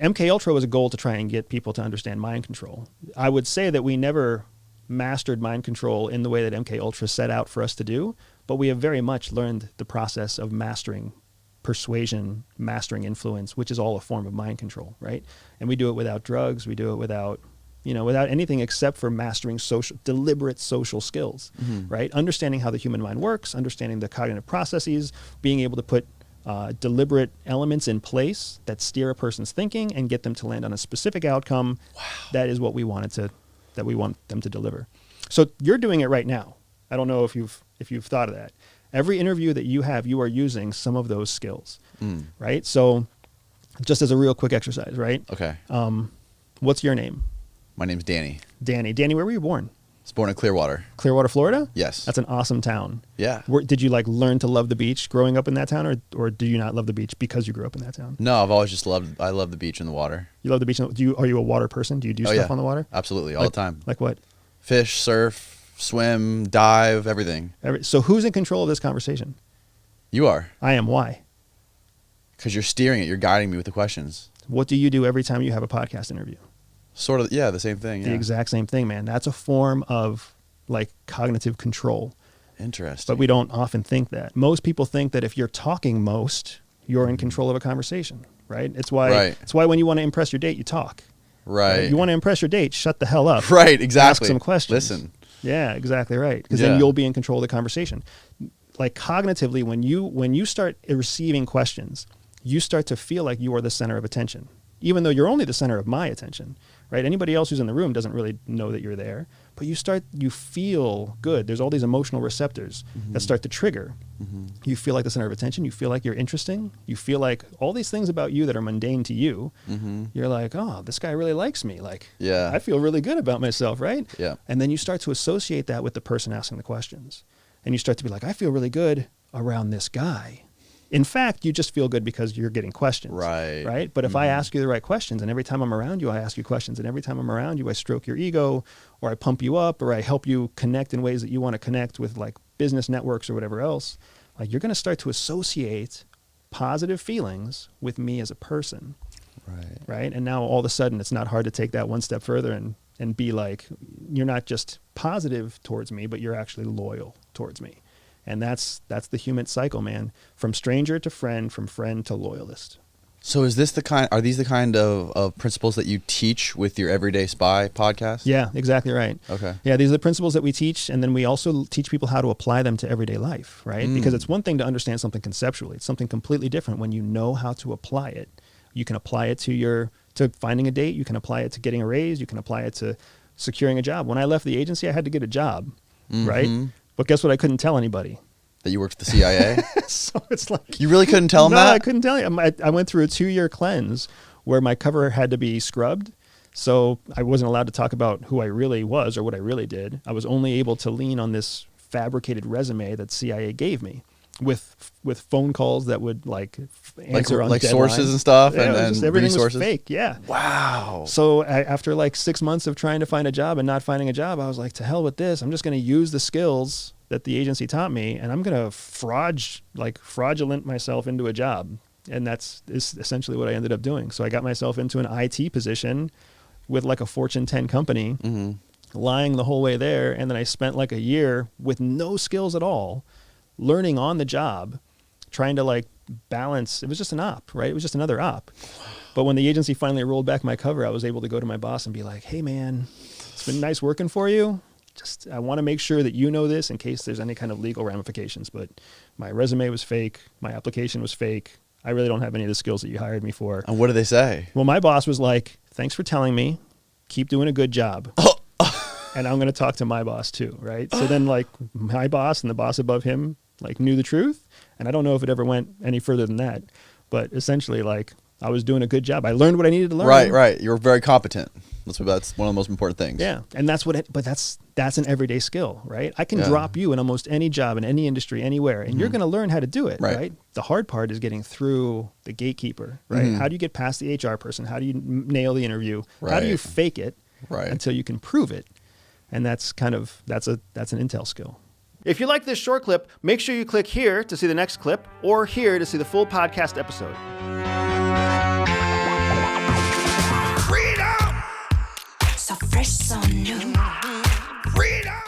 MK Ultra was a goal to try and get people to understand mind control. I would say that we never mastered mind control in the way that MK Ultra set out for us to do, but we have very much learned the process of mastering persuasion, mastering influence, which is all a form of mind control, right? And we do it without drugs. We do it without anything except for mastering deliberate social skills, right? Understanding how the human mind works, understanding the cognitive processes, being able to put deliberate elements in place that steer a person's thinking and get them to land on a specific outcome. Wow. That is what we want them to deliver. So you're doing it right now. I don't know if you've thought of that. Every interview that you have, you are using some of those skills, right? So just as a real quick exercise, right? Okay. What's your name? My name's Danny. Danny, where were you born? I was born in Clearwater. Clearwater, Florida? Yes. That's an awesome town. Yeah. Did you learn to love the beach growing up in that town, or do you not love the beach because you grew up in that town? No, I've always I love the beach and the water. You love the beach. Are you a water person? Do you do stuff on the water? Absolutely, all the time. Like what? Fish, surf, swim, dive, everything. So who's in control of this conversation? You are. I am. Why? Because you're steering it. You're guiding me with the questions. What do you do every time you have a podcast interview? Sort of, yeah, the same thing. The exact same thing, man. That's a form of cognitive control. Interesting. But we don't often think that. Most people think that if you're talking most, you're in control of a conversation, right? It's why when you want to impress your date, you talk. Right. You want to impress your date, shut the hell up. Right, exactly. Ask some questions. Listen. Yeah, exactly right. Because then you'll be in control of the conversation. Cognitively, when you start receiving questions, you start to feel like you are the center of attention, even though you're only the center of my attention, right? Anybody else who's in the room doesn't really know that you're there, but you feel good. There's all these emotional receptors that start to trigger. You feel like the center of attention. You feel like you're interesting. You feel like all these things about you that are mundane to you, you're like, oh, this guy really likes me. I feel really good about myself, right? Yeah. And then you start to associate that with the person asking the questions. And you start to be like, I feel really good around this guy. In fact, you just feel good because you're getting questions. Right. Right? But if I ask you the right questions, and every time I'm around you, I ask you questions, and every time I'm around you, I stroke your ego, or I pump you up, or I help you connect in ways that you want to connect with business networks or whatever else, you're going to start to associate positive feelings with me as a person. Right. Right? And now all of a sudden, it's not hard to take that one step further and be you're not just positive towards me, but you're actually loyal towards me. And that's the human cycle, man. From stranger to friend, from friend to loyalist. So are these the kind of principles that you teach with your Everyday Spy podcast? Yeah, exactly right. Okay. Yeah, these are the principles that we teach, and then we also teach people how to apply them to everyday life, right? Because it's one thing to understand something conceptually. It's something completely different when you know how to apply it. You can apply it to finding a date. You can apply it to getting a raise. You can apply it to securing a job. When I left the agency, I had to get a job, right? But guess what? I couldn't tell anybody. That you worked for the CIA? So it's you really couldn't tell them that? No, I couldn't tell you. I went through a 2-year cleanse where my cover had to be scrubbed. So I wasn't allowed to talk about who I really was or what I really did. I was only able to lean on this fabricated resume that CIA gave me with phone calls that would answer on deadlines. Sources and stuff, yeah, and everything resources. was fake. Yeah. Wow. So after 6 months of trying to find a job and not finding a job, I was like, to hell with this. I'm just going to use the skills that the agency taught me, and I'm going to fraudulent myself into a job. And that's essentially what I ended up doing. So I got myself into an IT position with a Fortune 10 company, lying the whole way there. And then I spent a year with no skills at all, learning on the job, trying to balance. It was just an op, right? It was just another op. But when the agency finally rolled back my cover, I was able to go to my boss and be like, hey man, it's been nice working for you. I want to make sure that you know this in case there's any kind of legal ramifications, but my resume was fake. My application was fake. I really don't have any of the skills that you hired me for. And what did they say? Well, my boss was like, thanks for telling me. Keep doing a good job. And I'm going to talk to my boss too, right? So then my boss and the boss above him knew the truth. And I don't know if it ever went any further than that, but essentially I was doing a good job. I learned what I needed to learn. Right. You were very competent. That's one of the most important things. Yeah. And that's an everyday skill, right? I can drop you in almost any job in any industry, anywhere, and you're going to learn how to do it, right? The hard part is getting through the gatekeeper, right? How do you get past the HR person? How do you nail the interview? Right. How do you fake it until you can prove it? And that's an intel skill. If you like this short clip, make sure you click here to see the next clip or here to see the full podcast episode. So fresh, so new. Freedom!